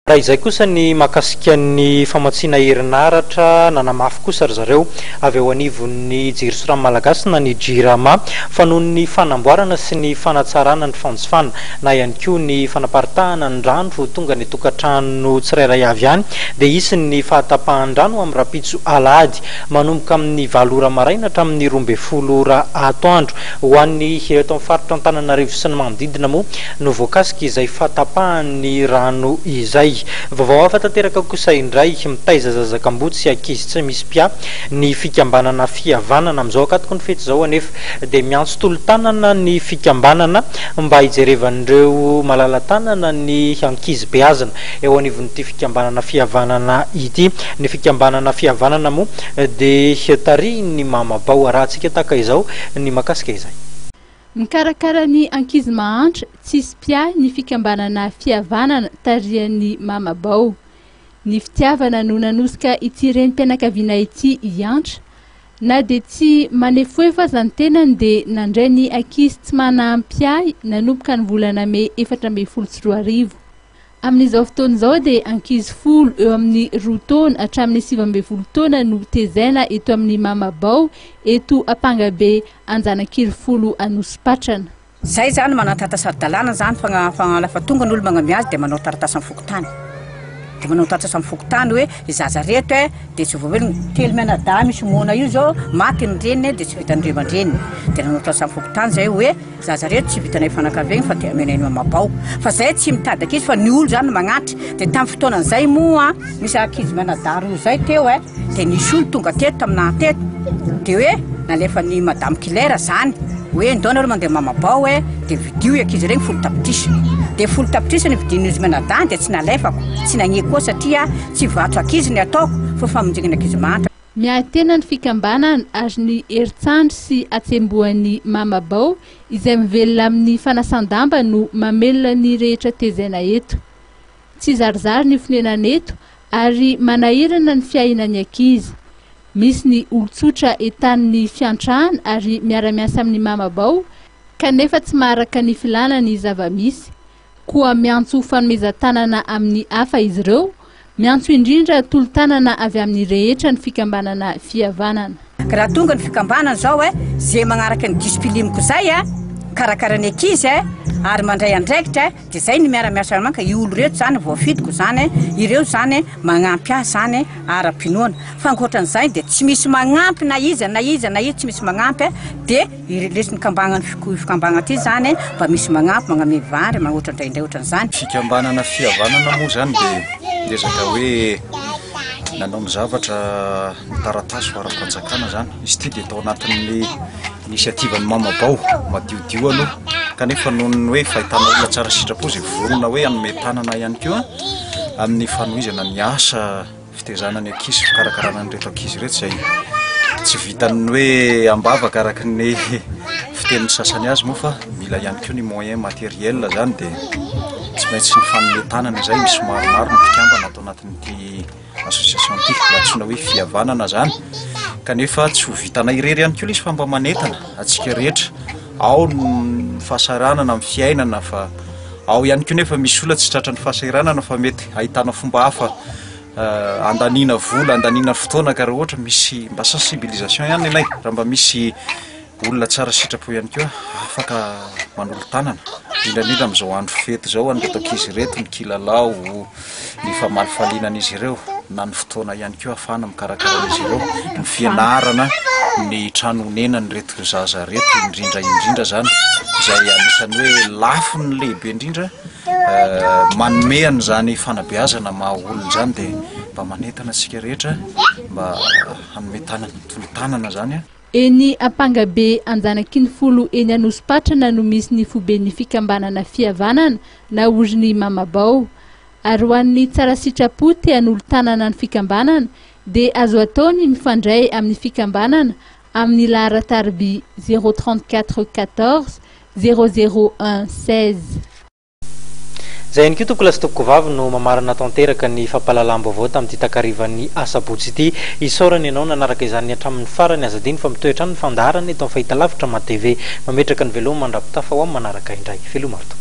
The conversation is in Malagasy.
raha izay kosa ny makasika ny famatsiana herinaratra nanamafy kosa ry zareo avy eo anivon'ny Jirosiramo Malagasy na ny JIRAMA fa noho ny fanamboarana sy ny fanatsarana ny fanjifana na ihany koa ny fanaparitahana ny rano vao tonga ny tokantrano tsirairay avy ihany dia isin'ny fahatapahan-drano amin'ny rapitso alahady manomboka amin'ny 7 ora maraina hatramin'ny 12 ora atoandro ho an'ny eto amin'ny faritra Antananarivo sy ny manodidina moa no voakasika izay fahatapahan'ny rano izay. Vaovao hafa tanteraka kosa indray mitaiza zazakambody sy ankizy tsy misy pia ny fikambanana fihavanana amin'izao akatoko ny fety izao anefa dia miantso tolo-tanana ny fikambanana mba hijerevan'ireo malala-tanana ny ankizy beazana eo anivon'ity fikambanana fihavanana ity. Ny fikambanana fihavanana moa dia tarihiny mamabao rahantsika tahaka izao ny makasika izay. Mikarakara ny ankizy mahantra tsisy pia ny fikambanana fihavanana tarihan'ny mamabao. Ny fitiavana no nanosika ity renim-pianakaviana ity hiantra na dia tsy manefoefa zany tenany dia nandray ny ankizy tsy manampy nanomboka ny volana May 2024. Amin'izao fotoana izao dia ankizy 10 eo amin'ny 2 taona hatramin'ny 12 taona no tezaina eto amin'ny mamabao eto Ampangabe Anjanakely 10 Anosipatrana. Zay zany manao taratasy ara-dalàna zany fa lafa tonga n'olo magnamia azy dia manao taratasy amin'ny fokotany. Dia manao taratasy amin'ny fokotany hoe izaza reto dia tsy voavelogny telo mianadahy misy mona io zao maty ny reniny dia tsy vitan'ny aman-dreny. Dia nanao taratasy amin'ny fokotany zay hoe zaza reto tsy vitanay fanakavegny fa dia amenay mamabao. Fa zay tsy mitady ankizy fa ny olo zany magnatry. Dia tamin'ny fotoanan'izay moa misy ankizy mianadahy roa zay teo dia nisy olo tonga teto taminahy teto dia hoe nalefa ny madame Kilera zany hoe ndao nareo mandeha mamabao dia vidio ankizy regny 10 tapitrisa. Dia 10 tapitrisa ny vidin'izy mianadahy dia tsy nalefako tsy nagneko koa satria tsy vatro ankizy ny ataoko fa famonjena ankizy mahantra. Miahatena ny fikambanana ary ny herintsandro sy atsembohan'ny mamabao izay mivelona amin'ny fanasan-damba no mamelona ny rehetra tezaina eto. Tsy zarizary ny fonenana eto ary manahirana ny fiainan'ny ankizy. Misy ny olon-tsotra entan'ny fiantrahana ary miara-miasa amin'ny mamabao kanefa tsy maharaka ny filàna ny zava-misy. Koa miantso fanomezan-tanana amin'ny hafa izy ireo, miantso indrindra tolo-tanana avy amin'ny rehetra ny fikambanana fihavanana. Raha tonga ny fikambanana zao zay magnaraka ny disiplimiko zay karakarany ankizy ary mandray andraikitra dia zay ny miara-miasa manka io olo reto zany voafidiko zany ireo zany magnampy ahy zany ara-pinoana. Fa ankoatran'izay dia tsy misy magnampy na iza tsy misy magnampy dia lesiny kambagnany fikambagna ty zany mba misy magnampy magname vary magnoatra indraindray ohatran'izany. Fikambanana fihavanana moa zany dia ezaka hoe nanao ny zavatra taratasy ho ara-panjakana zany. Izy ity dia tao anatin'ny inisiativany mamabao madiodio aloha kanefa noho ny hoe fahitana olona tsara sitrapo zay vorona hoe anome tanana ihany koa amin'ny fanohizana ny asa fitezanany ankizy fikarakarana nyreto ankizy reto zay tsy vitany hoe ambavaka araky ny fiteniny sasany azy moa fa mila ihany koa ny moyen matériel zany dia tsy maintsy ny fanome tanana zay misy maromaro ny mpikambana atao anatin'ity association ity latsona hoe fihavanana zany kanefa tsy ho vitana irery ihany koa izy fa mba manetana atsika rehetra ao ny fahasaranana amin'ny fiainana fa ao ihany koa nefa misy olona tsy tratra ny fahasaranana fa mety ahitana fomba hafa andanina vola andanina fotoana ka raha ohatra misy mba sensibilisation ihany ilay raha mba misy olona tsara sitrapo ihany koa afaka manolo tanana indrindra amin'izao andro fety zao anreto ankizy reto ny kilalao ny famalifalinan'izy ireo na ny fotoana ihany koa afana mikarakaran'izy ireo ny fianarana ny tranonena ny reto zaza reto indrindra zany izay anisany hoe lafo ny lehibe indrindra manomehany zany fanabeazana maha olona zany dia mba manetana antsika rehetra mba hanome tanana tolo-tanana zany Eny Ampangabe Anjanakely 10 eny Anosipatrana no misy ny foben'ny fikambanana fihavanana na oriny mamabao. Ary ho an'ny tsara sitrapo te hanolo-tanana ny fikambanana dia azo atao ny mifandray amin'ny fikambanana amin'ny laharatarby 034 14 001 16. Zay ihany koa toko lasy toko vavy no mamarana tanteraka ny fampahalalam-baovao tamin'ity takarivan'ny asabotsy ity. Isaorany ianao nanaraka izany hatramin'ny farany azadiny fa mitoetra ny fandaharana eto amin'ny fahitalavitra ma TV mametraka ny veloma mandrapitafa ho amin'ny manaraka indray. Felomarto.